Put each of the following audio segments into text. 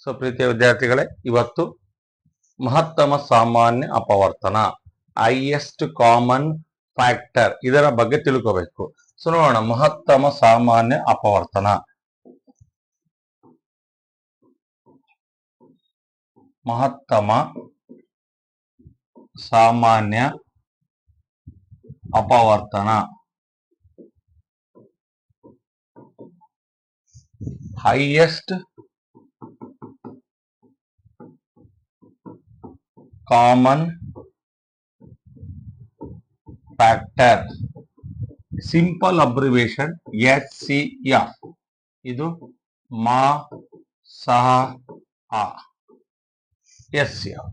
So ಪ್ರೀತಿಯ ವಿದ್ಯಾರ್ಥಿಗಳೇ, ಇವತ್ತು ಮಹತ್ತಮ ಸಾಮಾನ್ಯ ಅಪವರ್ತನ ಹೈಯೆಸ್ಟ್ ಕಾಮನ್ ಫ್ಯಾಕ್ಟರ್ ಇದರ ಬಗ್ಗೆ ತಿಳ್ಕೋಬೇಕು. ಸೊ ನೋಡೋಣ, ಮಹತ್ತಮ ಸಾಮಾನ್ಯ ಅಪವರ್ತನ. ಮಹತ್ತಮ ಸಾಮಾನ್ಯ ಅಪವರ್ತನ highest common factor, simple abbreviation HCF. ಇದು HCF.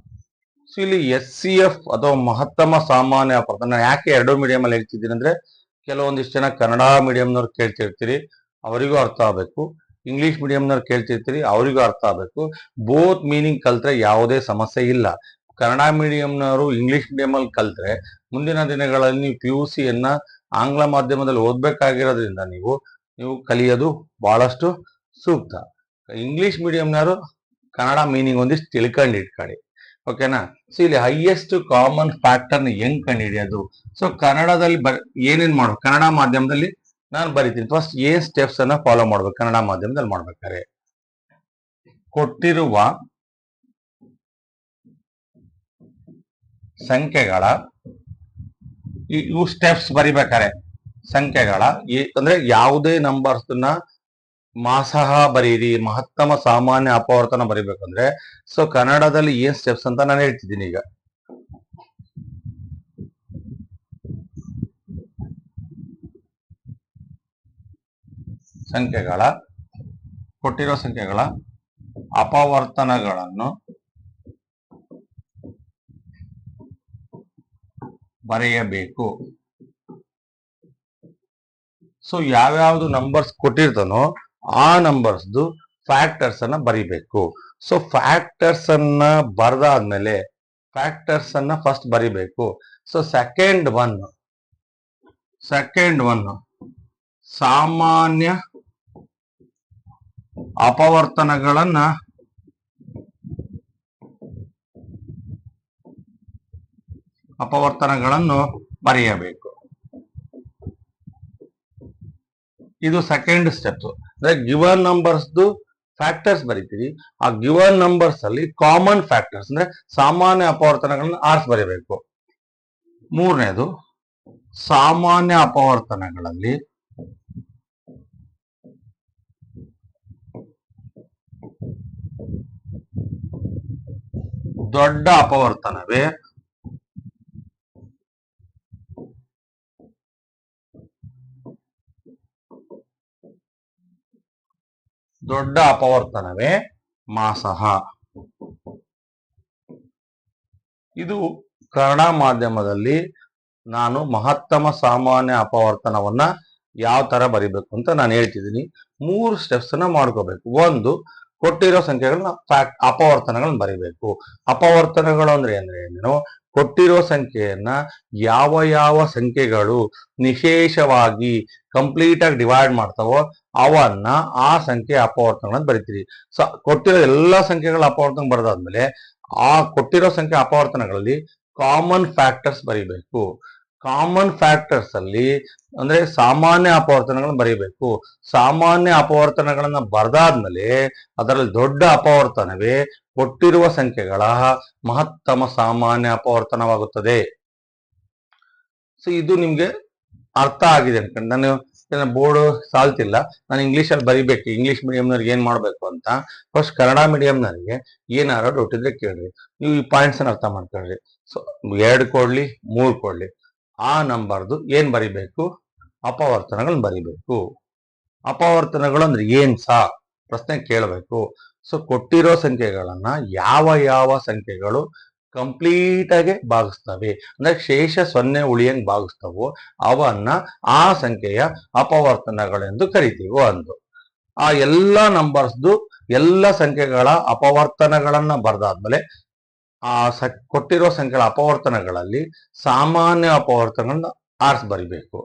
ಸೊ ಇಲ್ಲಿ HCF ಅಥವಾ ಮಹತ್ತಮ ಸಾಮಾನ್ಯ ಅಪವರ್ತನ ಯಾಕೆ ಎರಡು ಮೀಡಿಯಂ ಅಲ್ಲಿ ಹೇಳ್ತಿದ್ದೀನಿ ಅಂದ್ರೆ, ಕೆಲವೊಂದಿಷ್ಟು ಜನ ಕನ್ನಡ ಮೀಡಿಯಂನವ್ರು ಕೇಳ್ತಿರ್ತೀರಿ, ಅವರಿಗೂ ಅರ್ಥ ಆಗಬೇಕು. ಇಂಗ್ಲಿಷ್ ಮೀಡಿಯಂನವ್ರು ಕೇಳ್ತಿರ್ತೀರಿ, ಅವರಿಗೂ ಅರ್ಥ ಆಗಬೇಕು. ಬೋತ್ ಮೀನಿಂಗ್ ಕಲ್ತ್ರೆ ಯಾವುದೇ ಸಮಸ್ಯೆ ಇಲ್ಲ. ಕನ್ನಡ ಮೀಡಿಯಂನವರು ಇಂಗ್ಲಿಷ್ ಮೀಡಿಯಂ ಅಲ್ಲಿ ಕಲ್ತ್ರೆ ಮುಂದಿನ ದಿನಗಳಲ್ಲಿ ನೀವು PUC ಯನ್ನ ಆಂಗ್ಲ ಮಾಧ್ಯಮದಲ್ಲಿ ಓದ್ಬೇಕಾಗಿರೋದ್ರಿಂದ ನೀವು ಕಲಿಯೋದು ಬಹಳಷ್ಟು ಸೂಕ್ತ. ಇಂಗ್ಲಿಷ್ ಮೀಡಿಯಂನವರು ಕನ್ನಡ ಮೀನಿಂಗ್ ಒಂದಿಷ್ಟು ತಿಳ್ಕೊಂಡು ಇಟ್ಕೊಳ್ಳಿ, ಓಕೆನಾ? ಸೊ ಇಲ್ಲಿ ಹೈಯೆಸ್ಟ್ ಕಾಮನ್ ಫ್ಯಾಕ್ಟರ್ನ ಹೆಂಗ್ ಕಂಡು ಹಿಡಿಯೋದು? ಸೊ ಕನ್ನಡದಲ್ಲಿ ಏನೇನ್ ಮಾಡ್ಬೇಕು, ಕನ್ನಡ ಮಾಧ್ಯಮದಲ್ಲಿ ನಾನು ಬರಿತೀನಿ. ಫಸ್ಟ್ ಏನ್ ಸ್ಟೆಪ್ಸ್ ಅನ್ನ ಫಾಲೋ ಮಾಡ್ಬೇಕು ಕನ್ನಡ ಮಾಧ್ಯಮದಲ್ಲಿ ಮಾಡ್ಬೇಕಾದ್ರೆ? ಕೊಟ್ಟಿರುವ ಸಂಖ್ಯೆಗಳ ಇವು ಸ್ಟೆಪ್ಸ್ ಬರಿಬೇಕಾರೆ, ಸಂಖ್ಯೆಗಳ ಅಂದ್ರೆ ಯಾವುದೇ ನಂಬರ್ಸ್ ಮಾಸಹ ಬರೀರಿ. ಮಹತ್ತಮ ಸಾಮಾನ್ಯ ಅಪವರ್ತನ ಬರಿಬೇಕಂದ್ರೆ ಸೊ ಕನ್ನಡದಲ್ಲಿ ಏನ್ ಸ್ಟೆಪ್ಸ್ ಅಂತ ನಾನು ಹೇಳ್ತಿದ್ದೀನಿ. ಈಗ ಕೊಟ್ಟಿರೋ ಸಂಖ್ಯೆಗಳ ಅಪವರ್ತನಗಳನ್ನು ಬರೆಯಬೇಕು. ಸೊ ಯಾವ್ಯಾವ್ದು ನಂಬರ್ಸ್ ಕೊಟ್ಟಿರ್ತಾನೋ ಆ ನಂಬರ್ಸ್ದು ಫ್ಯಾಕ್ಟರ್ಸ್ ಅನ್ನ ಬರಿಬೇಕು. ಸೊ ಫ್ಯಾಕ್ಟರ್ಸ್ ಅನ್ನ ಬರೆದಾದ್ಮೇಲೆ ಫ್ಯಾಕ್ಟರ್ಸ್ ಅನ್ನ ಫಸ್ಟ್ ಬರಿಬೇಕು. ಸೊ ಸೆಕೆಂಡ್ ಒನ್ ಸಾಮಾನ್ಯ ಅಪವರ್ತನಗಳನ್ನು ಬರೆಯಬೇಕು. ಇದು ಸೆಕೆಂಡ್ ಸ್ಟೆಪ್. ಅಂದ್ರೆ ಗಿವನ್ ನಂಬರ್ಸ್ ಫ್ಯಾಕ್ಟರ್ಸ್ ಬರೀತೀವಿ, ಆ ಗಿವನ್ ನಂಬರ್ಸ್ ಅಲ್ಲಿ ಕಾಮನ್ ಫ್ಯಾಕ್ಟರ್ಸ್ ಅಂದ್ರೆ ಸಾಮಾನ್ಯ ಅಪವರ್ತನಗಳನ್ನು ಆರಿಸಿ ಬರೀಬೇಕು. ಮೂರನೇದು, ಸಾಮಾನ್ಯ ಅಪವರ್ತನಗಳಲ್ಲಿ ದೊಡ್ಡ ಅಪವರ್ತನವೇ ಮಾಸಹ. ಇದು ಕನ್ನಡ ಮಾಧ್ಯಮದಲ್ಲಿ ನಾನು ಮಹತ್ತಮ ಸಾಮಾನ್ಯ ಅಪವರ್ತನವನ್ನ ಯಾವ ತರ ಬರಿಬೇಕು ಅಂತ ನಾನು ಹೇಳ್ತಿದ್ದೀನಿ. 3 ಸ್ಟೆಪ್ಸ್ ಅನ್ನ ಮಾಡ್ಕೋಬೇಕು. ಒಂದು, ಕೊಟ್ಟಿರೋ ಸಂಖ್ಯೆಗಳನ್ನ ಅಪವರ್ತನಗಳನ್ನ ಬರಿಬೇಕು. ಅಪವರ್ತನಗಳು ಅಂದ್ರೆ ಏನು? ಕೊಟ್ಟಿರೋ ಸಂಖ್ಯೆಯನ್ನ ಯಾವ ಸಂಖ್ಯೆಗಳು ನಿಶೇಷವಾಗಿ ಕಂಪ್ಲೀಟ್ ಆಗಿ ಡಿವೈಡ್ ಮಾಡ್ತಾವೋ ಅವನ್ನ ಆ ಸಂಖ್ಯೆ ಅಪವರ್ತನಗಳನ್ನ ಬರಿತೀರಿ. ಸೊ ಕೊಟ್ಟಿರೋ ಎಲ್ಲಾ ಸಂಖ್ಯೆಗಳ ಅಪವರ್ತನ ಬರೆದಾದ್ಮೇಲೆ ಆ ಕೊಟ್ಟಿರೋ ಸಂಖ್ಯೆ ಅಪವರ್ತನಗಳಲ್ಲಿ ಕಾಮನ್ ಫ್ಯಾಕ್ಟರ್ಸ್ ಬರಿಬೇಕು. ಕಾಮನ್ ಫ್ಯಾಕ್ಟರ್ಸ್ ಅಲ್ಲಿ ಅಂದ್ರೆ ಸಾಮಾನ್ಯ ಅಪವರ್ತನಗಳನ್ನ ಬರೀಬೇಕು. ಸಾಮಾನ್ಯ ಅಪವರ್ತನಗಳನ್ನ ಬರೆದಾದ್ಮೇಲೆ ಅದರಲ್ಲಿ ದೊಡ್ಡ ಅಪವರ್ತನವೇ ಕೊಟ್ಟಿರುವ ಸಂಖ್ಯೆಗಳ ಮಹತ್ತಮ ಸಾಮಾನ್ಯ ಅಪವರ್ತನವಾಗುತ್ತದೆ. ಸೊ ಇದು ನಿಮ್ಗೆ ಅರ್ಥ ಆಗಿದೆ ಅನ್ಕೊಂಡು ನಾನು ಬೋರ್ಡ್ ಸಾಲ್ತಿಲ್ಲ, ನಾನು ಇಂಗ್ಲಿಷ್ ಅಲ್ಲಿ ಬರಿಬೇಕು. ಇಂಗ್ಲಿಷ್ ಮೀಡಿಯಂನವ್ರಿಗೆ ಏನ್ ಮಾಡ್ಬೇಕು ಅಂತ ಫಸ್ಟ್ ಕನ್ನಡ ಮೀಡಿಯಂನವ್ರಿಗೆ ಏನಾರು ಡೌಟ್ ಇದ್ರೆ ಕೇಳ್ರಿ. ನೀವು ಈ ಪಾಯಿಂಟ್ಸ್ ಅನ್ನ ಅರ್ಥ ಮಾಡ್ಕೊಳ್ರಿ. ಸೊ 2 ಕೊಡ್ಲಿ 3 ಕೊಡ್ಲಿ, ಆ ನಂಬರ್ದು ಏನ್ ಬರಿಬೇಕು? ಅಪವರ್ತನಗಳನ್ನ ಬರಿಬೇಕು. ಅಪವರ್ತನಗಳು ಅಂದ್ರೆ ಏನ್ ಪ್ರಶ್ನೆ ಕೇಳಬೇಕು. ಸೊ ಕೊಟ್ಟಿರೋ ಸಂಖ್ಯೆಗಳನ್ನ ಯಾವ ಸಂಖ್ಯೆಗಳು ಕಂಪ್ಲೀಟ್ ಆಗಿ ಭಾಗಿಸ್ತವೆ ಅಂದ್ರೆ ಶೇಷ 0 ಉಳಿಯಂಗ್ ಭಾಗಿಸ್ತವೋ ಅವನ್ನ ಆ ಸಂಖ್ಯೆಯ ಅಪವರ್ತನಗಳೆಂದು ಕರಿತೀವಿ. ಒಂದು, ಆ ಎಲ್ಲ ನಂಬರ್ಸ್ದು ಎಲ್ಲ ಸಂಖ್ಯೆಗಳ ಅಪವರ್ತನಗಳನ್ನ ಬರೆದಾದ್ಮೇಲೆ ಆ ಕೊಟ್ಟಿರೋ ಸಂಖ್ಯೆಗಳ ಅಪವರ್ತನಗಳಲ್ಲಿ ಸಾಮಾನ್ಯ ಅಪವರ್ತನಗಳನ್ನ ಆರಿಸಿ ಬರಿಬೇಕು.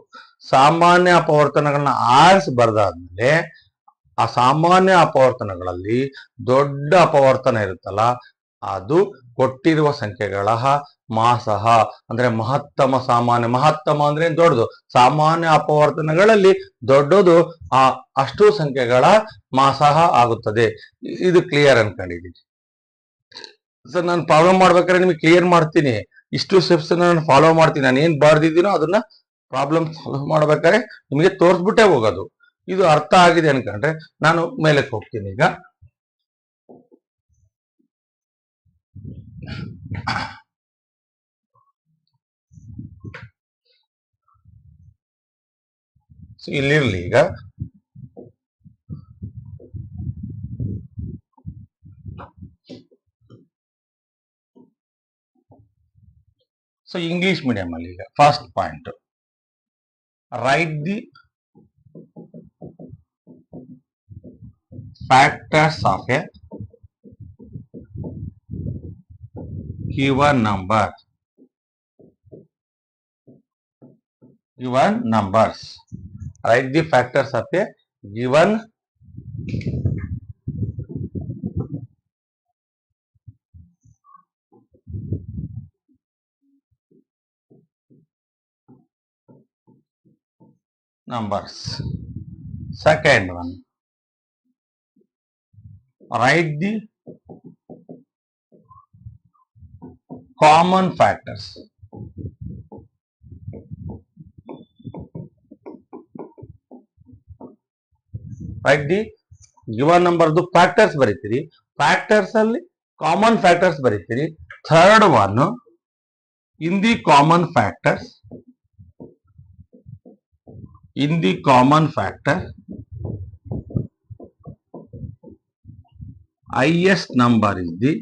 ಸಾಮಾನ್ಯ ಅಪವರ್ತನಗಳನ್ನ ಆರಿಸಿ ಬರೆದಾದ್ಮೇಲೆ ಆ ಸಾಮಾನ್ಯ ಅಪವರ್ತನಗಳಲ್ಲಿ ದೊಡ್ಡ ಅಪವರ್ತನ ಇರುತ್ತಲ್ಲ ಅದು ಕೊಟ್ಟಿರುವ ಸಂಖ್ಯೆಗಳ ಮಾಸಹ ಅಂದ್ರೆ ಮಹತ್ತಮ ಸಾಮಾನ್ಯ. ಮಹತ್ತಮ ಅಂದ್ರೆ ದೊಡ್ಡದು, ಸಾಮಾನ್ಯ ಅಪವರ್ತನಗಳಲ್ಲಿ ದೊಡ್ಡದು ಅಷ್ಟು ಸಂಖ್ಯೆಗಳ ಮಾಸಹ ಆಗುತ್ತದೆ. ಇದು ಕ್ಲಿಯರ್ ಅನ್ಕೊಂಡಿದ್ದೀನಿ ಸರ್. ನಾನು ಪ್ರಾಬ್ಲಮ್ ಮಾಡ್ಬೇಕಾದ್ರೆ ನಿಮಗೆ ಕ್ಲಿಯರ್ ಮಾಡ್ತೀನಿ, ಇಷ್ಟು ಸ್ಟೆಪ್ಸ್ ನಾನು ಫಾಲೋ ಮಾಡ್ತೀನಿ. ನಾನು ಏನ್ ಬರ್ದಿದ್ದೀನೋ ಅದನ್ನ ಪ್ರಾಬ್ಲಮ್ ಸಾಲ್ವ್ ಮಾಡ್ಬೇಕಾದ್ರೆ ನಿಮಗೆ ತೋರಿಸ್ಬಿಟ್ಟೆ ಹೋಗೋದು. ಇದು ಅರ್ಥ ಆಗಿದೆ ಅನ್ಕೊಂಡ್ರೆ ನಾನು ಮೇಲಕ್ಕೆ ಹೋಗ್ತೀನಿ. ಈಗ ಇಲ್ಲಿರ್ಲಿ. ಈಗ ಸೊ ಇಂಗ್ಲಿಷ್ ಮೀಡಿಯಂ ಅಲ್ಲಿ ಈಗ first point, right the factors of A given number. Given numbers. Write the factors of a given numbers. Second one, write the common factors. Write the given number factors ಬರೀತೀರಿ, factors ಅಲ್ಲಿ common factors ಬರೀತೀರಿ. Third one, in the common factors, in the common factor highest number is the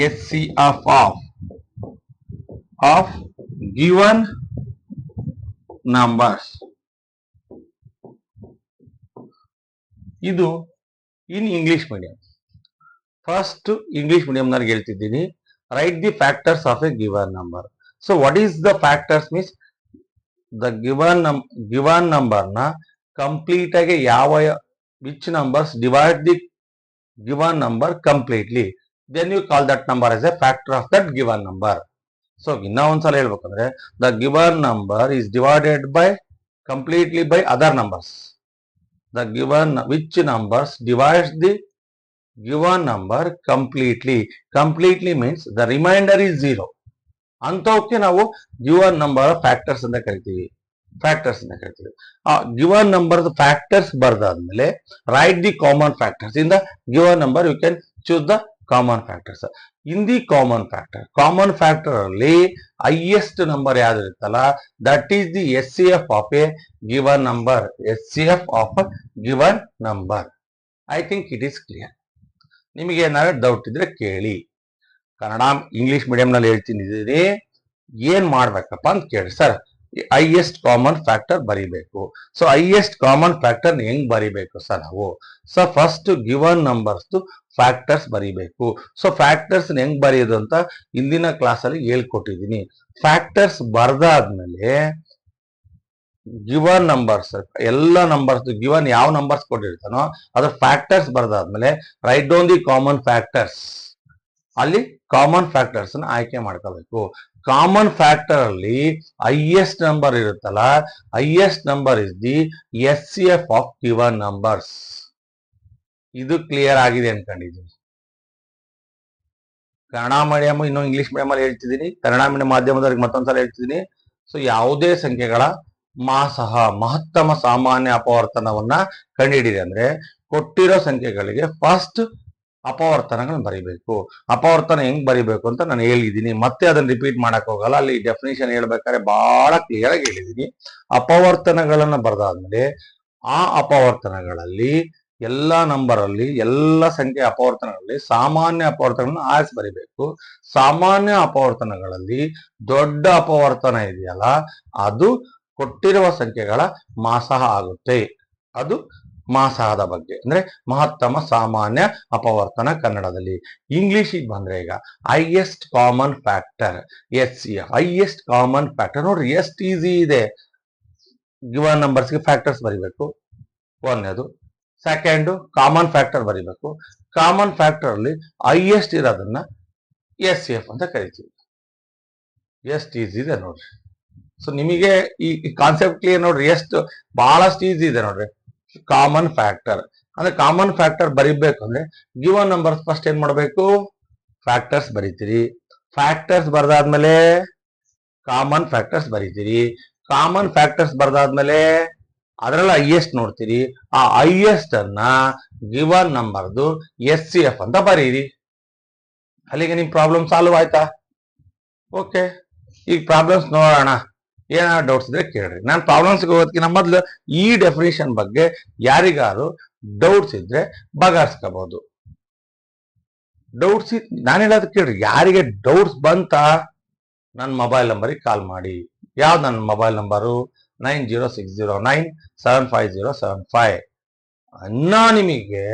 HCF of given numbers. ಇದು in English medium. First English medium ನಲ್ಲಿ ಹೇಳ್ತಿದ್ದೀನಿ, right the factors of a given number. So what is the factors means the given number ನ complete ಆಗಿ which numbers divide the given number completely, then you call that number as a factor of that given number. So ಇನ್ನ ಒಂದ್ಸಲ ಹೇಳ್ಬೇಕಂದ್ರೆ the given number is divided by completely by other numbers. The given which numbers divides the given number completely. Completely means the remainder is zero. ಅಂತವಕ್ಕೆ ನಾವು given number factors ಅಂತ ಕರಿತೀವಿ. ಆ given number factors ಬರ್ದಾದ್ಮೇಲೆ write the common factors. In the given number you can choose the common factors. In the common factor ಅಲ್ಲಿ highest number ಯಾವ್ದು ಇರುತ್ತಲ್ಲ that is the HCF of a given number. HCF of given number. I think it is clear. ನಿಮಗೆ ಏನಾದ್ರು doubt ಇದ್ರೆ ಕೇಳಿ. Kannada English medium ನಲ್ಲಿ ಹೇಳ್ತೀನಿ, ಏನ್ ಮಾಡ್ಬೇಕಪ್ಪ ಅಂತ ಕೇಳಿ. ಸರ್ ಹೈಯೆಸ್ಟ್ ಕಾಮನ್ ಫ್ಯಾಕ್ಟರ್ ಬರಿಬೇಕು. ಸೊ ಹೈಯೆಸ್ಟ್ ಕಾಮನ್ ಫ್ಯಾಕ್ಟರ್ ಹೆಂಗ್ ಬರಿಬೇಕು ಸರ್ ನಾವು? So first given numbers factors ಬರಿಬೇಕು. ಸೊ ಫ್ಯಾಕ್ಟರ್ಸ್ ಹೆಂಗ್ ಬರೆಯೋದು ಅಂತ ಇಂದಿನ ಕ್ಲಾಸ್ ಅಲ್ಲಿ ಹೇಳ್ಕೊಟ್ಟಿದ್ದೀನಿ. ಫ್ಯಾಕ್ಟರ್ಸ್ ಬರ್ದಾದ್ಮೇಲೆ ಗಿವನ್ ನಂಬರ್ಸ್ ಎಲ್ಲ ನಂಬರ್ಸ್ ಗಿವನ್ ಯಾವ ನಂಬರ್ಸ್ ಕೊಟ್ಟಿರ್ತಾನೋ ಅದ್ರ ಫ್ಯಾಕ್ಟರ್ಸ್ ಬರ್ದಾದ್ಮೇಲೆ write down the common factors. ಅಲ್ಲಿ ಕಾಮನ್ ಫ್ಯಾಕ್ಟರ್ಸ್ ಆಯ್ಕೆ ಮಾಡ್ಕೋಬೇಕು. ಕಾಮನ್ ಫ್ಯಾಕ್ಟರ್ ಅಲ್ಲಿ ಹೈಯೆಸ್ಟ್ ನಂಬರ್ ಇರುತ್ತಲ್ಲ, highest number is the HCF of given numbers. ಇದು ಕ್ಲಿಯರ್ ಆಗಿದೆ ಅನ್ಕೊಂಡಿದ್ದೀನಿ. ಕನ್ನಡ ಮೀಡಿಯಂ ಇನ್ನು ಇಂಗ್ಲಿಷ್ ಮೀಡಿಯಂ ಅಲ್ಲಿ ಹೇಳ್ತಿದ್ದೀನಿ, ಕನ್ನಡ ಮೀಡಿಯಂ ಮಾಧ್ಯಮದವರಿಗೆ ಮತ್ತೊಂದ್ಸಲ ಹೇಳ್ತಿದ್ದೀನಿ. ಸೊ ಯಾವುದೇ ಸಂಖ್ಯೆಗಳ ಮಾಸಹ ಮಹತ್ತಮ ಸಾಮಾನ್ಯ ಅಪವರ್ತನವನ್ನ ಕಂಡುಹಿಡಿದೆ ಅಂದ್ರೆ ಕೊಟ್ಟಿರೋ ಸಂಖ್ಯೆಗಳಿಗೆ ಫಸ್ಟ್ ಅಪವರ್ತನಗಳನ್ನ ಬರಿಬೇಕು. ಅಪವರ್ತನ ಹೆಂಗ್ ಬರಿಬೇಕು ಅಂತ ನಾನು ಹೇಳಿದ್ದೀನಿ, ಮತ್ತೆ ಅದನ್ನ ರಿಪೀಟ್ ಮಾಡಕ್ ಹೋಗಲ್ಲ. ಅಲ್ಲಿ ಡೆಫಿನೇಷನ್ ಹೇಳ್ಬೇಕಾದ್ರೆ ಬಹಳ ಕ್ಲಿಯರ್ ಆಗಿ ಹೇಳಿದ್ದೀನಿ. ಅಪವರ್ತನಗಳನ್ನ ಬರೆದಾದ್ಮೇಲೆ ಆ ಅಪವರ್ತನಗಳಲ್ಲಿ ಎಲ್ಲ ನಂಬರ್ ಅಲ್ಲಿ ಎಲ್ಲ ಸಂಖ್ಯೆ ಅಪವರ್ತನಗಳಲ್ಲಿ ಸಾಮಾನ್ಯ ಅಪವರ್ತನಗಳನ್ನ ಆರಿಸಿ ಬರಿಬೇಕು. ಸಾಮಾನ್ಯ ಅಪವರ್ತನಗಳಲ್ಲಿ ದೊಡ್ಡ ಅಪವರ್ತನ ಇದೆಯಲ್ಲ ಅದು ಕೊಟ್ಟಿರುವ ಸಂಖ್ಯೆಗಳ ಮಾಸಹ ಆಗುತ್ತೆ. ಅದು ಮಾಸಾದ ಬಗ್ಗೆ ಅಂದ್ರೆ ಮಹತ್ತಮ ಸಾಮಾನ್ಯ ಅಪವರ್ತನ ಕನ್ನಡದಲ್ಲಿ. ಇಂಗ್ಲಿಷಿಗೆ ಬಂದ್ರೆ ಈಗ highest common factor HCF. Highest common factor ನೋಡ್ರಿ ಎಷ್ಟು ಈಸಿ ಇದೆ. ಗಿವನ್ ನಂಬರ್ಸ್ಗೆ ಫ್ಯಾಕ್ಟರ್ಸ್ ಬರಿಬೇಕು ಒಂದೇದು. ಸೆಕೆಂಡ್ ಕಾಮನ್ ಫ್ಯಾಕ್ಟರ್ ಬರಿಬೇಕು. ಕಾಮನ್ ಫ್ಯಾಕ್ಟರ್ ಅಲ್ಲಿ ಹೈಯೆಸ್ಟ್ ಇರೋದನ್ನ HCF ಅಂತ ಕರಿತೀವಿ. ಎಷ್ಟು ಈಸಿ ಇದೆ ನೋಡ್ರಿ. ಸೊ ನಿಮಗೆ ಈ ಕಾನ್ಸೆಪ್ಟ್ ಕ್ಲಿಯರ್ ನೋಡ್ರಿ, ಎಷ್ಟು ಬಹಳಷ್ಟು ಈಸಿ ಇದೆ ನೋಡ್ರಿ. ಕಾಮನ್ ಫ್ಯಾಕ್ಟರ್ ಅಂದ್ರೆ ಕಾಮನ್ ಫ್ಯಾಕ್ಟರ್ ಬರಿಬೇಕು ಅಂದ್ರೆ ಗಿವನ್ ನಂಬರ್ಸ್ ಫಸ್ಟ್ ಏನ್ ಮಾಡಬೇಕು, ಫ್ಯಾಕ್ಟರ್ಸ್ ಬರೀತೀರಿ. ಫ್ಯಾಕ್ಟರ್ಸ್ ಬರ್ದಾದ್ಮೇಲೆ ಕಾಮನ್ ಫ್ಯಾಕ್ಟರ್ಸ್ ಬರೀತೀರಿ. ಕಾಮನ್ ಫ್ಯಾಕ್ಟರ್ಸ್ ಬರ್ದಾದ್ಮೇಲೆ ಅದರಲ್ಲಿ ಹೈಯೆಸ್ಟ್ ನೋಡ್ತೀರಿ. ಆ ಹೈಯೆಸ್ಟ್ ಅನ್ನ ಗಿವನ್ ನಂಬರ್ದು HCF ಅಂತ ಬರೀರಿ. ಅಲ್ಲಿಗೆ ನಿಮ್ ಪ್ರಾಬ್ಲಮ್ ಸಾಲ್ವ್ ಆಯ್ತಾ? ಓಕೆ, ಈಗ ಪ್ರಾಬ್ಲಮ್ಸ್ ನೋಡೋಣ. ಏನಾದ್ರು ಡೌಟ್ಸ್ ಇದ್ರೆ ಕೇಳ್ರಿ. ನಾನು ಪ್ರಾಬ್ಲಮ್ಸ್ ಹೋಗೋದಕ್ಕಿಂತ ಮೊದಲು ಈ ಡೆಫಿನೇಷನ್ ಬಗ್ಗೆ ಯಾರಿಗಾರು ಡೌಟ್ಸ್ ಇದ್ರೆ ಬಗೆಹರಿಸ್ಕೋಬಹುದು. ಡೌಟ್ಸ್ ನಾನು ಹೇಳೋದು ಕೇಳ್ರಿ. ಯಾರಿಗೆ ಡೌಟ್ಸ್ ಬಂತ ನನ್ನ ಮೊಬೈಲ್ ನಂಬರಿಗೆ ಕಾಲ್ ಮಾಡಿ. ಯಾವ್ದು ನನ್ನ ಮೊಬೈಲ್ ನಂಬರು 9060975075. ಅನ್ನ ನಿಮಗೆ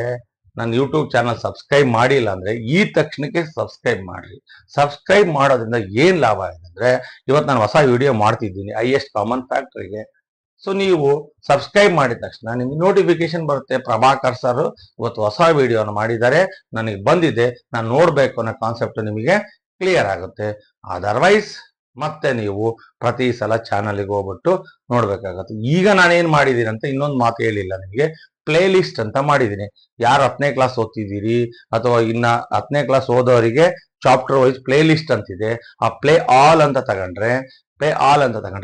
ನನ್ನ ಯೂಟ್ಯೂಬ್ ಚಾನಲ್ ಸಬ್ಸ್ಕ್ರೈಬ್ ಮಾಡಿಲ್ಲ ಅಂದ್ರೆ ಈ ತಕ್ಷಣಕ್ಕೆ ಸಬ್ಸ್ಕ್ರೈಬ್ ಮಾಡ್ರಿ. ಸಬ್ಸ್ಕ್ರೈಬ್ ಮಾಡೋದ್ರಿಂದ ಏನ್ ಲಾಭ ಇದೆ ಅಂದ್ರೆ ಇವತ್ತು ನಾನು ಹೊಸ ವಿಡಿಯೋ ಮಾಡ್ತಿದ್ದೀನಿ ಹೈಯೆಸ್ಟ್ ಕಾಮನ್ ಫ್ಯಾಕ್ಟರ್ಗೆ. ಸೊ ನೀವು ಸಬ್ಸ್ಕ್ರೈಬ್ ಮಾಡಿದ ತಕ್ಷಣ ನಿಮ್ಗೆ ನೋಟಿಫಿಕೇಶನ್ ಬರುತ್ತೆ, ಪ್ರಭಾಕರ್ ಸರ್ ಇವತ್ತು ಹೊಸ ವಿಡಿಯೋನ ಮಾಡಿದ್ದಾರೆ, ನನಗೆ ಬಂದಿದೆ, ನಾನು ನೋಡ್ಬೇಕು ಅನ್ನೋ ಕಾನ್ಸೆಪ್ಟ್ ನಿಮಗೆ ಕ್ಲಿಯರ್ ಆಗುತ್ತೆ. ಅದರ್ವೈಸ್ ಮತ್ತೆ ನೀವು ಪ್ರತಿ ಸಲ ಚಾನಲ್ಗೆ ಹೋಗ್ಬಿಟ್ಟು ನೋಡ್ಬೇಕಾಗತ್ತೆ. ಈಗ ನಾನೇನ್ ಮಾಡಿದೀನಿ ಅಂತ ಇನ್ನೊಂದು ಮಾತು ಹೇಳಿಲ್ಲ ನಿಮಗೆ. ಪ್ಲೇ ಲಿಸ್ಟ್ ಅಂತ ಮಾಡಿದ್ದೀನಿ. ಯಾರು 10ನೇ ಕ್ಲಾಸ್ ಓದ್ತಿದ್ದೀರಿ ಅಥವಾ ಇನ್ನ 10ನೇ ಕ್ಲಾಸ್ ಓದೋರಿಗೆ ಚಾಪ್ಟರ್ ವೈಸ್ ಪ್ಲೇ ಲಿಸ್ಟ್ ಅಂತಿದೆ. ಆ ಪ್ಲೇ ಆಲ್ ಅಂತ ತಗೊಂಡ್ರೆ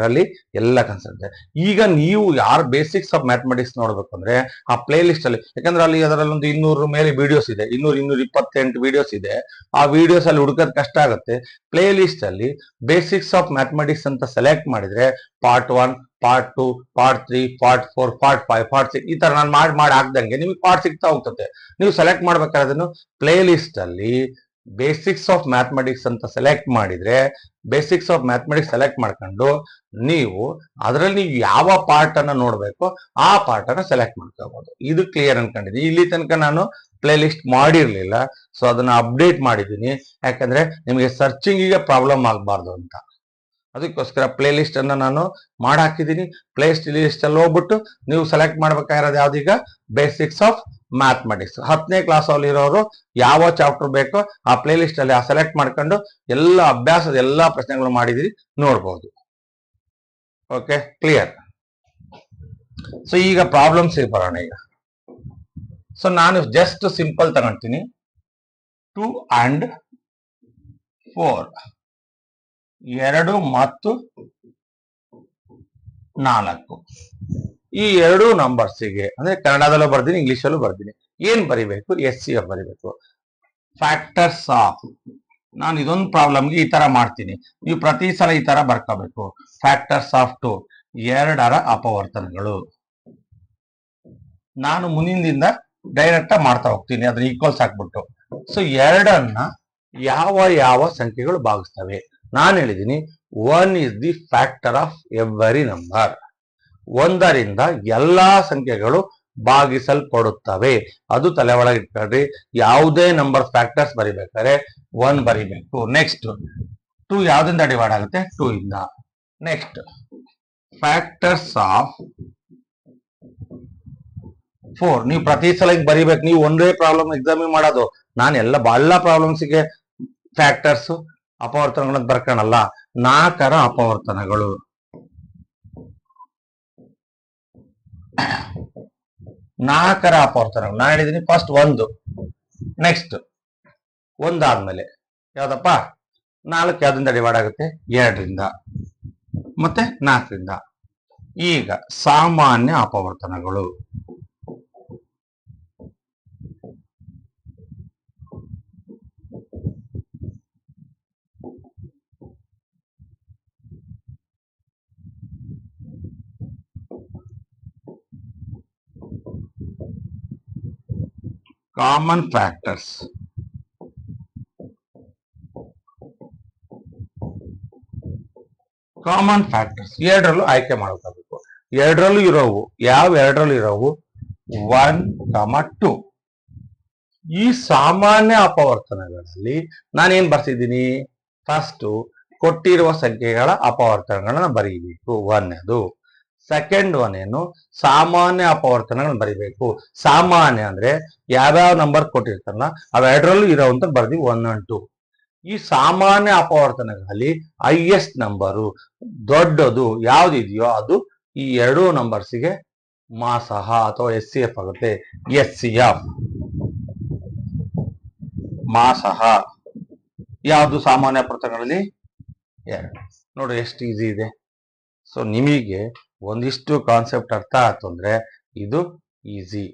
ಅಲ್ಲಿ ಎಲ್ಲ ಕಾನ್ಸೆಪ್ಟ್. ಈಗ ನೀವು ಯಾರು ಬೇಸಿಕ್ಸ್ ಆಫ್ ಮ್ಯಾಥಮೆಟಿಕ್ಸ್ ನೋಡ್ಬೇಕು ಅಂದ್ರೆ ಆ ಪ್ಲೇ ಲಿಸ್ಟ್ ಅಲ್ಲಿ, ಯಾಕಂದ್ರೆ ಅದರಲ್ಲಿ ಒಂದು 200 ಮೇಲೆ ವಿಡಿಯೋಸ್ ಇದೆ, 228 ವಿಡಿಯೋಸ್ ಇದೆ. ಆ ವಿಡಿಯೋಸ್ ಅಲ್ಲಿ ಹುಡುಕೋದ್ ಕಷ್ಟ ಆಗುತ್ತೆ. ಪ್ಲೇ ಲಿಸ್ಟ್ ಅಲ್ಲಿ ಬೇಸಿಕ್ಸ್ ಆಫ್ ಮ್ಯಾಥಮೆಟಿಕ್ಸ್ ಅಂತ ಸೆಲೆಕ್ಟ್ ಮಾಡಿದ್ರೆ part 1, part 2, part 3, part 4, part 5, part 6 ಈ ತರ ನಾನು ಮಾಡಿ ಹಾಕ್ದಂಗೆ ನಿಮಗೆ ಪಾರ್ಟ್ ಸಿಗ್ತಾ ಹೋಗ್ತದೆ. ನೀವು ಸೆಲೆಕ್ಟ್ ಮಾಡ್ಬೇಕಾದ್ರೆ ಅದನ್ನು ಪ್ಲೇ ಲಿಸ್ಟ್ ಅಲ್ಲಿ ಬೇಸಿಕ್ಸ್ ಆಫ್ ಮ್ಯಾಥಮೆಟಿಕ್ಸ್ ಅಂತ ಸೆಲೆಕ್ಟ್ ಮಾಡಿದ್ರೆ ಬೇಸಿಕ್ಸ್ ಆಫ್ ಮ್ಯಾಥಮೆಟಿಕ್ಸ್ ಸೆಲೆಕ್ಟ್ ಮಾಡ್ಕೊಂಡು ನೀವು ಅದರಲ್ಲಿ ನೀವು ಯಾವ ಪಾರ್ಟ್ ಅನ್ನ ನೋಡ್ಬೇಕು ಆ ಪಾರ್ಟ್ ಅನ್ನ ಸೆಲೆಕ್ಟ್ ಮಾಡ್ಕೋಬಹುದು. ಇದು ಕ್ಲಿಯರ್ ಅನ್ಕೊಂಡಿದ್ದೀನಿ. ಇಲ್ಲಿ ತನಕ ನಾನು ಪ್ಲೇ ಲಿಸ್ಟ್ ಮಾಡಿರ್ಲಿಲ್ಲ, ಸೊ ಅದನ್ನ ಅಪ್ಡೇಟ್ ಮಾಡಿದ್ದೀನಿ. ಯಾಕಂದ್ರೆ ನಿಮಗೆ ಸರ್ಚಿಂಗಿಗೆ ಪ್ರಾಬ್ಲಮ್ ಆಗಬಾರ್ದು ಅಂತ, ಅದಕ್ಕೋಸ್ಕರ ಪ್ಲೇ ಲಿಸ್ಟ್ ಅನ್ನ ನಾನು ಮಾಡಾಕಿದ್ದೀನಿ. ಪ್ಲೇ ಲಿಸ್ಟ್ ಅಲ್ಲಿ ಹೋಗ್ಬಿಟ್ಟು ನೀವು ಸೆಲೆಕ್ಟ್ ಮಾಡ್ಬೇಕಾಗಿರೋದು ಯಾವ್ದೀಗ ಬೇಸಿಕ್ಸ್ ಆಫ್ ಮ್ಯಾಥಮೆಟಿಕ್ಸ್. 10ನೇ ಕ್ಲಾಸ್ ಅಲ್ಲಿ ಇರೋರು ಯಾವ ಚಾಪ್ಟರ್ ಬೇಕೋ ಆ ಪ್ಲೇ ಲಿಸ್ಟ್ ಅಲ್ಲಿ ಸೆಲೆಕ್ಟ್ ಮಾಡ್ಕೊಂಡು ಎಲ್ಲ ಅಭ್ಯಾಸದ ಎಲ್ಲಾ ಪ್ರಶ್ನೆಗಳು ಮಾಡಿದಿರಿ ನೋಡ್ಬೋದು. Okay, clear. ಸೊ ಈಗ ಪ್ರಾಬ್ಲಮ್ಸ್ ಬರೋಣ. ಈಗ ಸೊ ನಾನು ಜಸ್ಟ್ ಸಿಂಪಲ್ ತಗೊಳ್ತೀನಿ. 2 and 4 2 ಮತ್ತು 4 ಈ ಎರಡು ನಂಬರ್ಸಿಗೆ ಅಂದ್ರೆ ಕನ್ನಡದಲ್ಲೂ ಬರ್ತೀನಿ, ಇಂಗ್ಲಿಷಲ್ಲೂ ಬರ್ತೀನಿ. ಏನ್ ಬರಿಬೇಕು? HCF ಬರಿಬೇಕು. ಫ್ಯಾಕ್ಟರ್ಸ್ ಆಫ್, ನಾನು ಇದೊಂದು ಪ್ರಾಬ್ಲಮ್ಗೆ ಈ ತರ ಮಾಡ್ತೀನಿ, ನೀವು ಪ್ರತಿ ಸಲ ಈ ತರ ಬರ್ಕೋಬೇಕು. Factors of 2 2ರ ಅಪವರ್ತನಗಳು. ನಾನು ಮುಂದಿನಿಂದ ಡೈರೆಕ್ಟ್ ಮಾಡ್ತಾ ಹೋಗ್ತೀನಿ, ಅದನ್ನ ಈಕ್ವಲ್ಸ್ ಹಾಕ್ಬಿಟ್ಟು. ಸೊ 2ಅನ್ನ ಯಾವ ಯಾವ ಸಂಖ್ಯೆಗಳು ಭಾಗಿಸ್ತವೆ? ನಾನು ಹೇಳಿದ್ದೀನಿ 1 is the factor of every number. 1ರಿಂದ ಎಲ್ಲಾ ಸಂಖ್ಯೆಗಳು ಭಾಗಿಸಲ್ಪಡುತ್ತವೆ. ಅದು ತಲೆ ಒಳಗೆ ಇಟ್ಕೊಳ್ರಿ. ಯಾವುದೇ ನಂಬರ್ ಫ್ಯಾಕ್ಟರ್ಸ್ ಬರಿಬೇಕಾದ್ರೆ 1 ಬರಿಬೇಕು. ನೆಕ್ಸ್ಟ್ 2 ಯಾವ್ದಿಂದ ಡಿವೈಡ್ ಆಗುತ್ತೆ? 2 ಇಂದ. ನೆಕ್ಸ್ಟ್ ಫ್ಯಾಕ್ಟರ್ಸ್ ಆಫ್ 4 ನೀವು ಪ್ರತಿ ಸಲ ಬರಿಬೇಕು. ನೀವು ಒಂದೇ ಪ್ರಾಬ್ಲಮ್ ಎಕ್ಸಾಮ್ ಮಾಡೋದು. ನಾನು ಎಲ್ಲ ಪ್ರಾಬ್ಲಮ್ಸ್ಗೆ ಫ್ಯಾಕ್ಟರ್ಸ್ ಅಪವರ್ತನಗಳನ್ನ ಬರ್ಕಣಲ್ಲ. 4ರ ಅಪವರ್ತನಗಳು. 4ರ ಅಪವರ್ತನಗಳು ನಾನು ಹೇಳಿದೀನಿ. ಫಸ್ಟ್ 1, ನೆಕ್ಸ್ಟ್ 1 ಆದ್ಮೇಲೆ ಯಾವ್ದಪ್ಪ? 4 ಯಾವ್ದಿಂದ ಡಿವೈಡ್ ಆಗುತ್ತೆ? 2ರಿಂದ ಮತ್ತೆ 4ರಿಂದ. ಈಗ ಸಾಮಾನ್ಯ ಅಪವರ್ತನಗಳು. Common factors. ಕಾಮನ್ ಫ್ಯಾಕ್ಟರ್ಸ್ 2ರಲ್ಲೂ ಆಯ್ಕೆ ಮಾಡ್ಕೋಬೇಕು. 2ರಲ್ಲೂ ಇರೋವು ಯಾವ 2ರಲ್ಲೂ ಇರೋವು 1, 2. ಈ ಸಾಮಾನ್ಯ ಅಪವರ್ತನಗಳಲ್ಲಿ ನಾನೇನ್ ಬರ್ತಿದ್ದೀನಿ, ಫಸ್ಟ್ ಕೊಟ್ಟಿರುವ ಸಂಖ್ಯೆಗಳ ಅಪವರ್ತನಗಳನ್ನ ಬರೀಬೇಕು, ಒಂದನೇದು. ಸೆಕೆಂಡ್ ಒನ್ ಏನು, ಸಾಮಾನ್ಯ ಅಪವರ್ತನಗಳನ್ನ ಬರೀಬೇಕು. ಸಾಮಾನ್ಯ ಅಂದ್ರೆ ಯಾವ್ಯಾವ ನಂಬರ್ ಕೊಟ್ಟಿರ್ತಾರಲ್ಲ ಅವೆರಡರಲ್ಲೂ ಇರೋವಂತ ಬರ್ದಿ 1 and 2. ಈ ಸಾಮಾನ್ಯ ಅಪವರ್ತನಗಳಲ್ಲಿ ಹೈಯೆಸ್ಟ್ ನಂಬರು ದೊಡ್ಡದು ಯಾವ್ದಿದೆಯೋ ಅದು ಈ ಎರಡೂ ನಂಬರ್ಸಿಗೆ ಮಾಸಹ ಅಥವಾ SCF ಆಗುತ್ತೆ. SCF ಮಾಸಹ ಯಾವುದು ಸಾಮಾನ್ಯ ಅಪವರ್ತನಗಳಲ್ಲಿ 2. ನೋಡ್ರಿ ಎಷ್ಟು ಈಸಿ ಇದೆ. ಸೊ ನಿಮಗೆ ಒಂದಿಷ್ಟು ಕಾನ್ಸೆಪ್ಟ್ ಅರ್ಥ ಆಯ್ತು ಅಂದ್ರೆ ಇದು ಈಸಿ.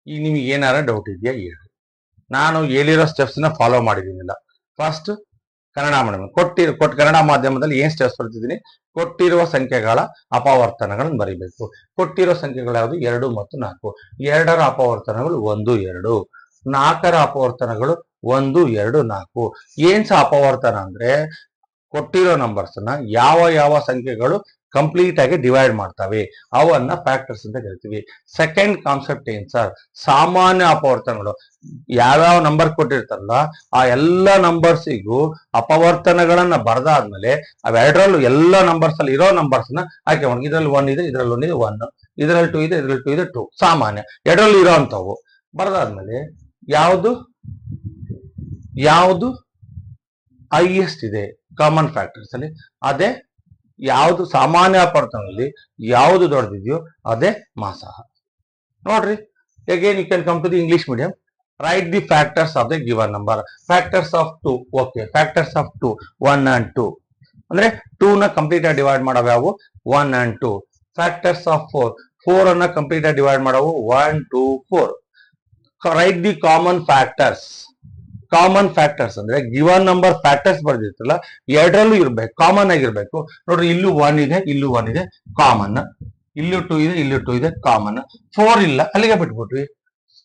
ಈಗ ನಿಮಗೆ ಏನಾರ ಡೌಟ್ ಇದೆಯಾ ಹೇಳಿ. ನಾನು ಹೇಳಿರೋ ಸ್ಟೆಪ್ಸ್ ನ ಫಾಲೋ ಮಾಡಿದ್ದೀನಿಲ್ಲ. ಫಸ್ಟ್ ಕನ್ನಡ ಮಾಧ್ಯಮ ಕನ್ನಡ ಮಾಧ್ಯಮದಲ್ಲಿ ಏನ್ ಸ್ಟೆಪ್ಸ್ ಬರ್ತಿದ್ದೀನಿ, ಕೊಟ್ಟಿರುವ ಸಂಖ್ಯೆಗಳ ಅಪವರ್ತನಗಳನ್ನು ಬರೀಬೇಕು. ಕೊಟ್ಟಿರೋ ಸಂಖ್ಯೆಗಳು ಯಾವುದು, 2 ಮತ್ತು 4. 2ರ ಅಪವರ್ತನಗಳು 1, 2. 4ರ ಅಪವರ್ತನಗಳು 1, 2, 4. ಏನ್ ಸಹ ಅಪವರ್ತನ ಅಂದ್ರೆ ಕೊಟ್ಟಿರೋ ನಂಬರ್ಸ್ ನ ಯಾವ ಯಾವ ಸಂಖ್ಯೆಗಳು ಕಂಪ್ಲೀಟ್ ಆಗಿ ಡಿವೈಡ್ ಮಾಡ್ತವೆ ಅವನ್ನ ಫ್ಯಾಕ್ಟರ್ಸ್ ಅಂತ ಕರಿತೀವಿ. ಸೆಕೆಂಡ್ ಕಾನ್ಸೆಪ್ಟ್ ಏನ್ ಸರ್, ಸಾಮಾನ್ಯ ಅಪವರ್ತನಗಳು. ಯಾವ್ಯಾವ ನಂಬರ್ ಕೊಟ್ಟಿರ್ತಾರಲ್ಲ ಆ ಎಲ್ಲ ನಂಬರ್ಸಿಗೂ ಅಪವರ್ತನಗಳನ್ನ ಬರೆದಾದ್ಮೇಲೆ ಅವೆರಡರಲ್ಲೂ ಎಲ್ಲ ನಂಬರ್ಸ್ ಅಲ್ಲಿ ಇರೋ ನಂಬರ್ಸ್ ನ ಆಯ್ಕೆ ಮಾಡಿ. ಇದ್ರಲ್ಲಿ 1 ಇದೆ, ಇದ್ರಲ್ಲಿ 1 ಇದೆ 1, ಇದ್ರಲ್ಲಿ 2 ಇದೆ, ಇದ್ರಲ್ಲಿ 2 ಇದೆ 2. ಸಾಮಾನ್ಯ ಎರಡರಲ್ಲೂ ಇರೋ ಅಂತವು ಬರೆದಾದ್ಮೇಲೆ ಯಾವುದು ಹೈಯೆಸ್ಟ್ ಇದೆ ಕಾಮನ್ ಫ್ಯಾಕ್ಟರ್ಸ್ ಅಲ್ಲಿ ಅದೇ ಯಾವುದು ಸಾಮಾನ್ಯ ಅಪವರ್ತನದಲ್ಲಿ ಯಾವುದು ದೊಡ್ಡದಿದೆಯೋ ಅದೇ ಮಾಸಹ. ನೋಡ್ರಿ, again you can come to the English medium. Write the factors of the given number. Factors of 2. Okay, factors of 2 1 and 2 ಅಂದ್ರೆ 2 ನ ಕಂಪ್ಲೀಟ್ ಆಗಿ ಡಿವೈಡ್ ಮಾಡವು ಯಾವು 1 and 2. ಫ್ಯಾಕ್ಟರ್ಸ್ ಆಫ್ 4 ಅನ್ನ ಕಂಪ್ಲೀಟ್ ಆಗಿ ಡಿವೈಡ್ ಮಾಡವು 1, 2, 4. Write the common factors. Common factors ಅಂದ್ರೆ given number factors ಬರ್ದಿರ್ತಲ್ಲ ಎರಡರಲ್ಲೂ ಇರ್ಬೇಕು, ಕಾಮನ್ ಆಗಿರ್ಬೇಕು. ನೋಡ್ರಿ, ಇಲ್ಲೂ 1 ಇದೆ, ಇಲ್ಲೂ 1 ಇದೆ, ಕಾಮನ್. ಇಲ್ಲೂ 2 ಇದೆ, ಇಲ್ಲೂ 2 ಇದೆ, ಕಾಮನ್. 4 ಇಲ್ಲ, ಅಲ್ಲಿಗೆ ಬಿಟ್ಬಿಟ್ವಿ.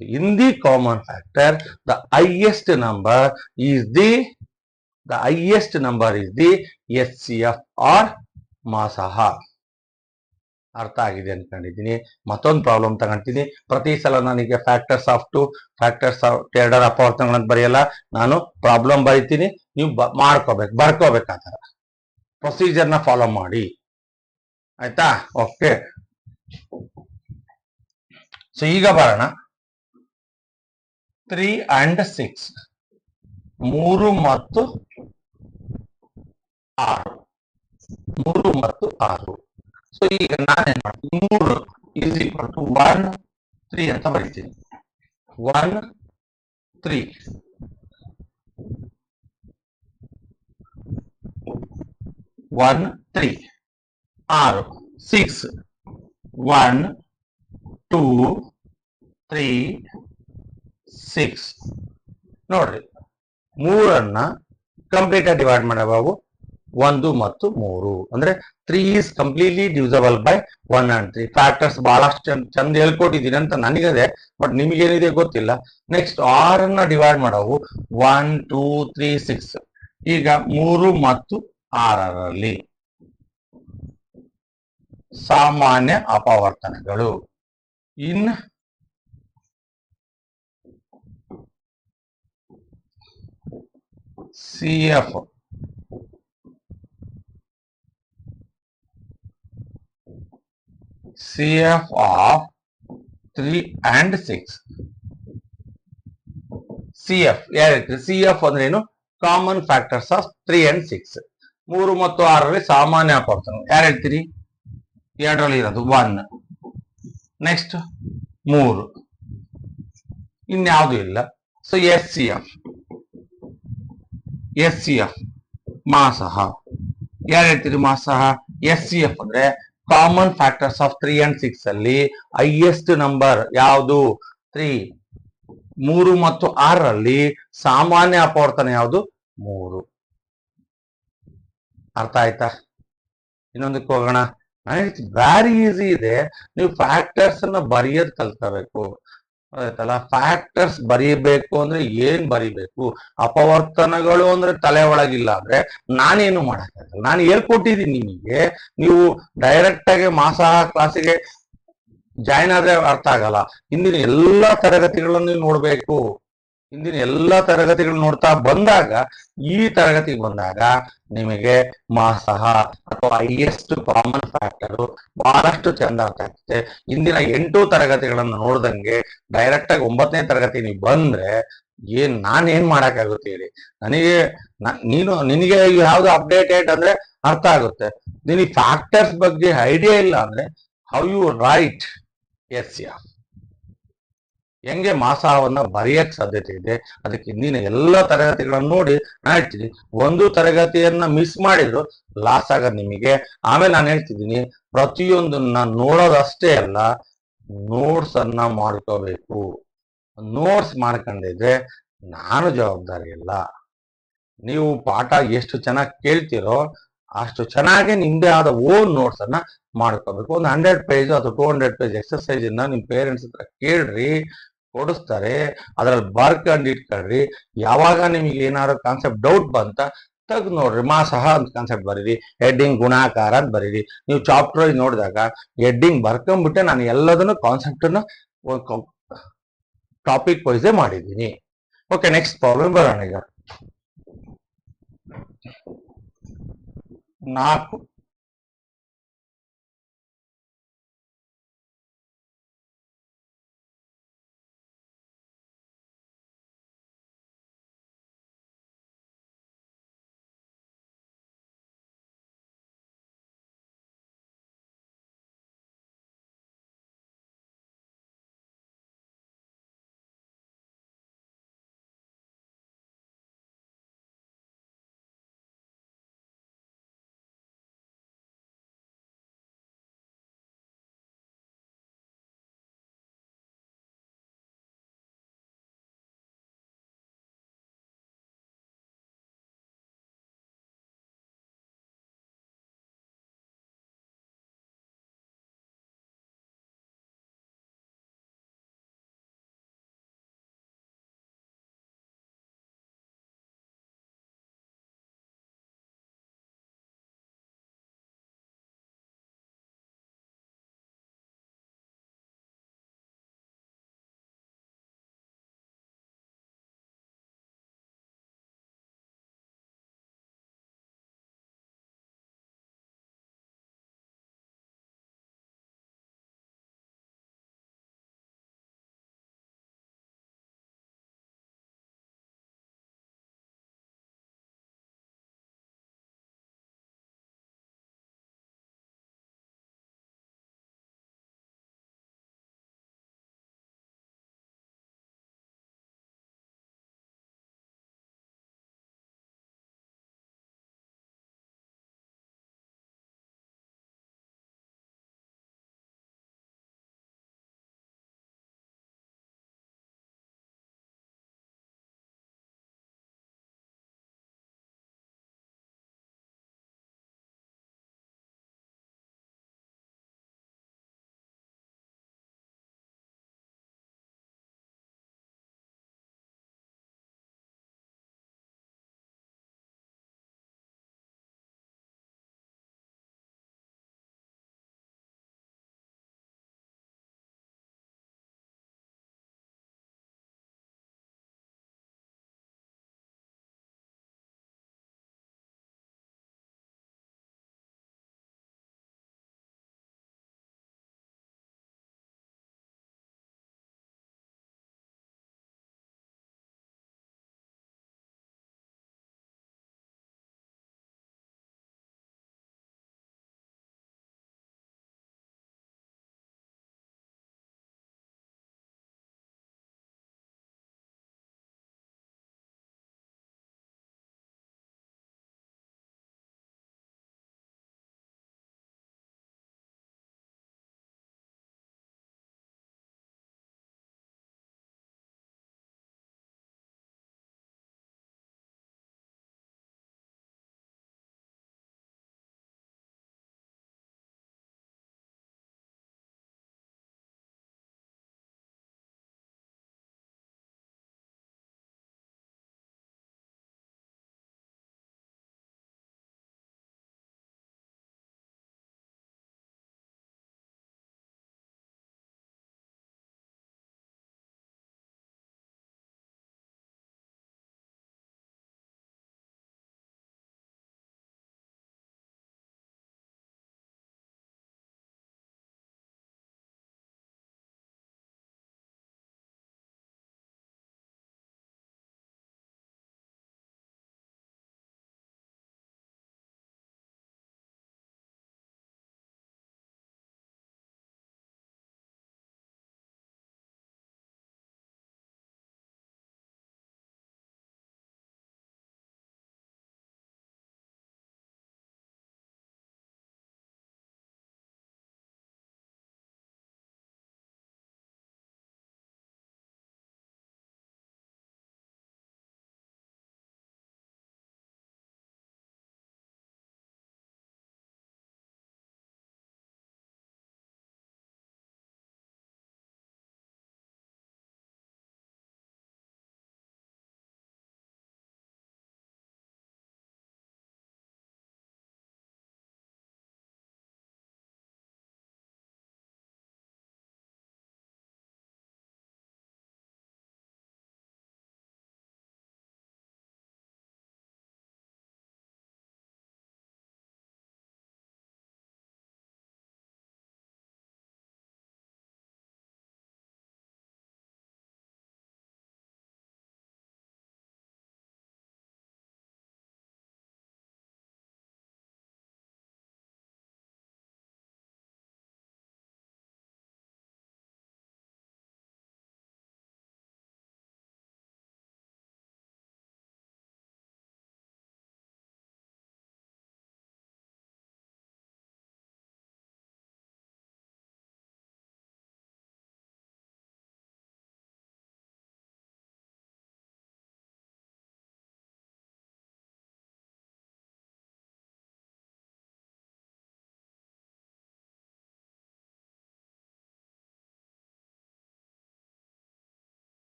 In the common factor the highest number is the SCF or ಮಾಸಹ. ಅರ್ಥ ಆಗಿದೆ ಅನ್ಕೊಂಡಿದ್ದೀನಿ. ಮತ್ತೊಂದು ಪ್ರಾಬ್ಲಮ್ ತಗೊಂತೀನಿ. ಪ್ರತಿ ಸಲ ನನಗೆ ಫ್ಯಾಕ್ಟರ್ಸ್ ಆಫ್ 2, ಫ್ಯಾಕ್ಟರ್ಸ್ ಆಫ್ 2ರ ಅಪವರ್ತನಗಳನ್ನ ಬರೆಯಲ್ಲ, ನಾನು ಪ್ರಾಬ್ಲಮ್ ಬರೀತೀನಿ, ನೀವು ಬರ್ಕೋಬೇಕು. ಆ ತರ ಪ್ರೊಸೀಜರ್ನ ಫಾಲೋ ಮಾಡಿ, ಆಯ್ತಾ? ಓಕೆ, ಸೊ ಈಗ ಬರೋಣ 3 and 6. 3 ಮತ್ತು 6. 3 ಮತ್ತು 6. ಸೊ ಈಗ ನಾನೇನ್ ಮಾಡ್ತೀನಿ, 3 is equal to 1, 3 ಅಂತ ಬರೀತೀನಿ. 1, 3. 1, 3. 6, 6. 1, 2, 3, 6. ನೋಡ್ರಿ, 3ಅನ್ನ ಕಂಪ್ಲೀಟ್ ಆಗಿ ಡಿವೈಡ್ ಮಾಡಬಹುದು 1 ಮತ್ತು 3. ಅಂದ್ರೆ 3 is completely divisible by 1 and 3. ಫ್ಯಾಕ್ಟರ್ಸ್ ಬಹಳಷ್ಟು ಚಂದ ಹೇಳ್ಕೊಟ್ಟಿದ್ದೀನಿ ಅಂತ ನನಗಿದೆ, ಬಟ್ ನಿಮಗೇನಿದೆ ಗೊತ್ತಿಲ್ಲ. ನೆಕ್ಸ್ಟ್ 6ಅನ್ನ ಡಿವೈಡ್ ಮಾಡವು 1, 2, 3, 6. ಈಗ 3 ಮತ್ತು 6ರಲ್ಲಿ ಸಾಮಾನ್ಯ ಅಪವರ್ತನಗಳು. ಇನ್ CF of 3 and 6. CF ಅಂದ್ರೆ ಏನು? Common factors of 3 and 6. 3 ಮತ್ತು 6ರಲ್ಲಿ ಸಾಮಾನ್ಯ ಅಪವರ್ತನ ಯಾರು ಹೇಳ್ತೀರಿ? ಎರಡರಲ್ಲಿ ಇರೋದು 1, ನೆಕ್ಸ್ಟ್ 3, ಇನ್ಯಾವುದು ಇಲ್ಲ. ಸೊ SCF ಮಾಸಹ ಯಾರು ಹೇಳ್ತೀರಿ? ಮಾಸಹ SCF ಅಂದ್ರೆ ಕಾಮನ್ ಫ್ಯಾಕ್ಟರ್ಸ್ ಆಫ್ 3 and 6 ಅಲ್ಲಿ ಹೈಯೆಸ್ಟ್ ನಂಬರ್ ಯಾವುದು? 3. 3 ಮತ್ತು 6ರಲ್ಲಿ ಸಾಮಾನ್ಯ ಅಪವರ್ತನ ಯಾವುದು? 3. ಅರ್ಥ ಆಯ್ತಾ? ಇನ್ನೊಂದಕ್ಕೆ ಹೋಗೋಣ. ವೆರಿ ಈಸಿ ಇದೆ, ನೀವು ಫ್ಯಾಕ್ಟರ್ಸ್ ಅನ್ನ ಬರೆಯೋದು ಕಲ್ತ್ಕೋಬೇಕು. ಆಯ್ತಲ್ಲ, ಫ್ಯಾಕ್ಟರ್ಸ್ ಬರೀಬೇಕು ಅಂದ್ರೆ ಏನ್ ಬರೀಬೇಕು? ಅಪವರ್ತನಗಳು ಅಂದ್ರೆ ತಲೆ ಒಳಗಿಲ್ಲ ಅಂದ್ರೆ ನಾನೇನು ಮಾಡಕ್ಕಾಗಲ್ಲ. ನಾನು ಹೇಳ್ಕೊಟ್ಟಿದ್ದೀನಿ ನಿಮಗೆ, ನೀವು ಡೈರೆಕ್ಟ್ ಆಗಿ ಮಾಸಹ ಕ್ಲಾಸಿಗೆ ಜಾಯಿನ್ ಆದ್ರೆ ಅರ್ಥ ಆಗಲ್ಲ. ಹಿಂದಿನ ಎಲ್ಲಾ ತರಗತಿಗಳನ್ನು ನೋಡ್ಬೇಕು. ಹಿಂದಿನ ಎಲ್ಲಾ ತರಗತಿಗಳು ನೋಡ್ತಾ ಬಂದಾಗ ಈ ತರಗತಿಗೆ ಬಂದಾಗ ನಿಮಗೆ ಮಾಸಹ ಅಥವಾ ಹೈಯೆಸ್ಟ್ ಕಾಮನ್ ಫ್ಯಾಕ್ಟರ್ ಬಹಳಷ್ಟು ಚಂದ ಅರ್ಥ ಆಗ್ತದೆ. ಇಂದಿನ 8 ತರಗತಿಗಳನ್ನು ನೋಡ್ದಂಗೆ ಡೈರೆಕ್ಟ್ ಆಗಿ 9ನೇ ತರಗತಿ ನೀವು ಬಂದ್ರೆ ನಾನೇನ್ ಮಾಡಕ್ಕಾಗುತ್ತೆ ಹೇಳಿ. ನನಗೆ ನಿನಗೆ ಯಾವ್ದು ಅಪ್ಡೇಟೆಡ್ ಅಂದ್ರೆ ಅರ್ಥ ಆಗುತ್ತೆ. ನಿನಗೆ ಫ್ಯಾಕ್ಟರ್ಸ್ ಬಗ್ಗೆ ಐಡಿಯಾ ಇಲ್ಲ ಅಂದ್ರೆ how you right yes yeah ಹೆಂಗೆ ಮಾಸವನ್ನ ಬರೆಯಕ್ ಸಾಧ್ಯತೆ ಇದೆ. ಅದಕ್ಕೆ ಹಿಂದಿನ ಎಲ್ಲ ತರಗತಿಗಳನ್ನು ನೋಡಿ ನಾ ಹೇಳ್ತೀನಿ, ಒಂದು ತರಗತಿಯನ್ನ ಮಿಸ್ ಮಾಡಿದ್ರು ಲಾಸ್ ಆಗೋದು ನಿಮಗೆ. ಆಮೇಲೆ ನಾನು ಹೇಳ್ತಿದ್ದೀನಿ, ಪ್ರತಿಯೊಂದನ್ನ ನೋಡೋದಷ್ಟೇ ಅಲ್ಲ, ನೋಟ್ಸ್ ಅನ್ನ ಮಾಡ್ಕೋಬೇಕು. ನೋಟ್ಸ್ ಮಾಡ್ಕೊಂಡಿದ್ರೆ ನಾನು ಜವಾಬ್ದಾರಿ ಇಲ್ಲ. ನೀವು ಪಾಠ ಎಷ್ಟು ಚೆನ್ನಾಗಿ ಕೇಳ್ತಿರೋ ಅಷ್ಟು ಚೆನ್ನಾಗಿ ನಿಮ್ದೇ ಆದ ಓನ್ ನೋಟ್ಸ್ ಅನ್ನ ಮಾಡ್ಕೋಬೇಕು. ಒಂದು 100 ಪೇಜ್ ಅಥವಾ 200 ಪೇಜ್ ಎಕ್ಸರ್ಸೈಸ್ ಇಂದ ನಿಮ್ ಪೇರೆಂಟ್ಸ್ ಹತ್ರ ಕೇಳ್ರಿ, ಕೊಡಿಸ್ತಾರೆ. ಅದ್ರಲ್ಲಿ ಬರ್ಕೊಂಡು ಇಟ್ಕೊಳ್ರಿ. ಯಾವಾಗ ನಿಮಗೆ ಏನಾದ್ರು ಕಾನ್ಸೆಪ್ಟ್ ಡೌಟ್ ಬಂತ ತೆಗ್ದು ನೋಡ್ರಿ. ಮಾಸಹ ಅಂತ ಕಾನ್ಸೆಪ್ಟ್ ಬರೀರಿ, ಹೆಡ್ಡಿಂಗ್ ಗುಣಾಕಾರ ಅಂತ ಬರೀರಿ. ನೀವು ಚಾಪ್ಟರ್ ನೋಡಿದಾಗ ಹೆಡ್ಡಿಂಗ್ ಬರ್ಕೊಂಡ್ಬಿಟ್ಟೆ ನಾನು ಎಲ್ಲದನ್ನು ಕಾನ್ಸೆಪ್ಟ್ ಅನ್ನ ಟಾಪಿಕ್ ವೈಸೇ ಮಾಡಿದ್ದೀನಿ. ಓಕೆ, ನೆಕ್ಸ್ಟ್ ಪ್ರಾಬ್ಲಮ್ ಬರೋಣ. ಈಗ 4